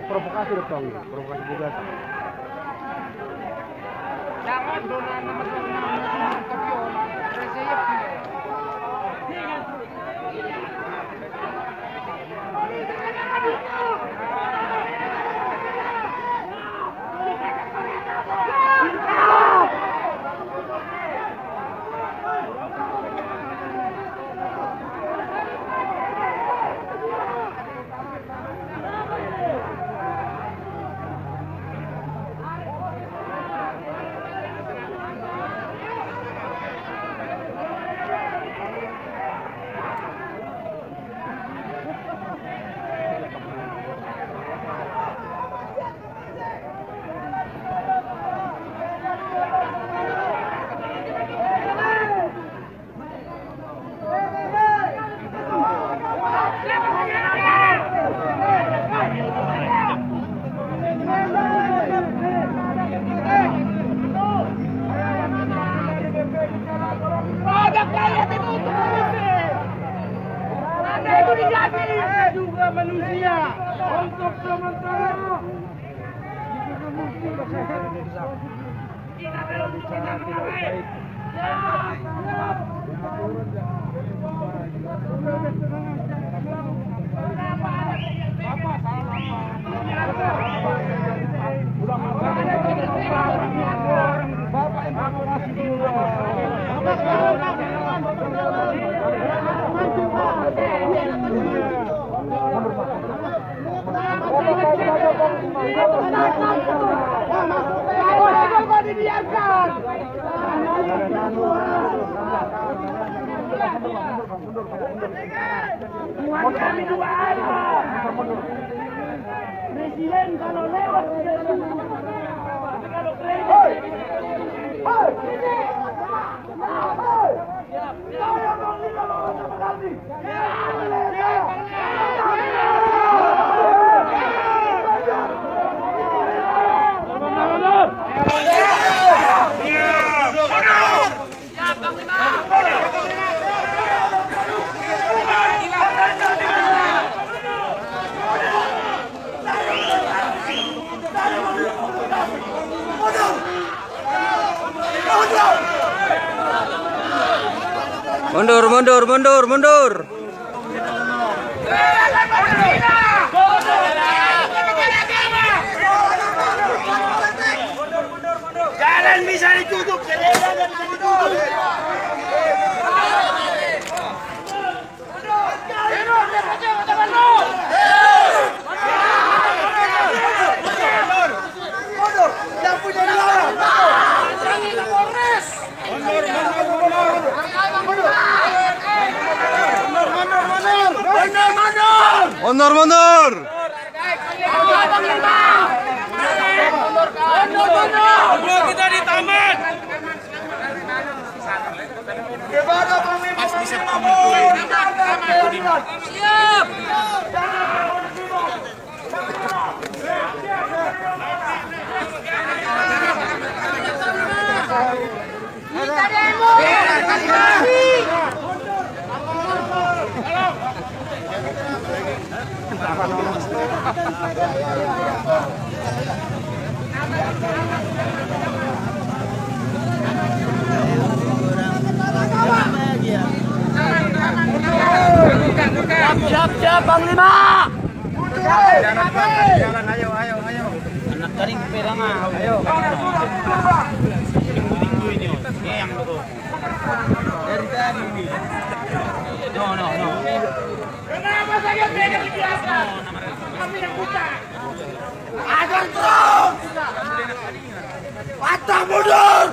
Provokasi udah tahu, provokasi juga. Jangan dona nama juga manusia untuk sementara Bapak evakuasi dulu. Dibiarkan. Buat kami dua ada. Presiden kalau lewat kalau Mundur, mundur, mundur, mundur. Jalan bisa ditutup, jalan bisa ditutup. Yang punya dilarang. Mundur, mundur. Kita di taman. Mas bisa siap. Kita demo. Siap, Panglima. Jalan, ayo. Anak kering perangan. Ayo. Tinggu ini, yang itu. No. Kenapa saya pegang di atas? Kami yang buta. Ajar terus. Patah mundur.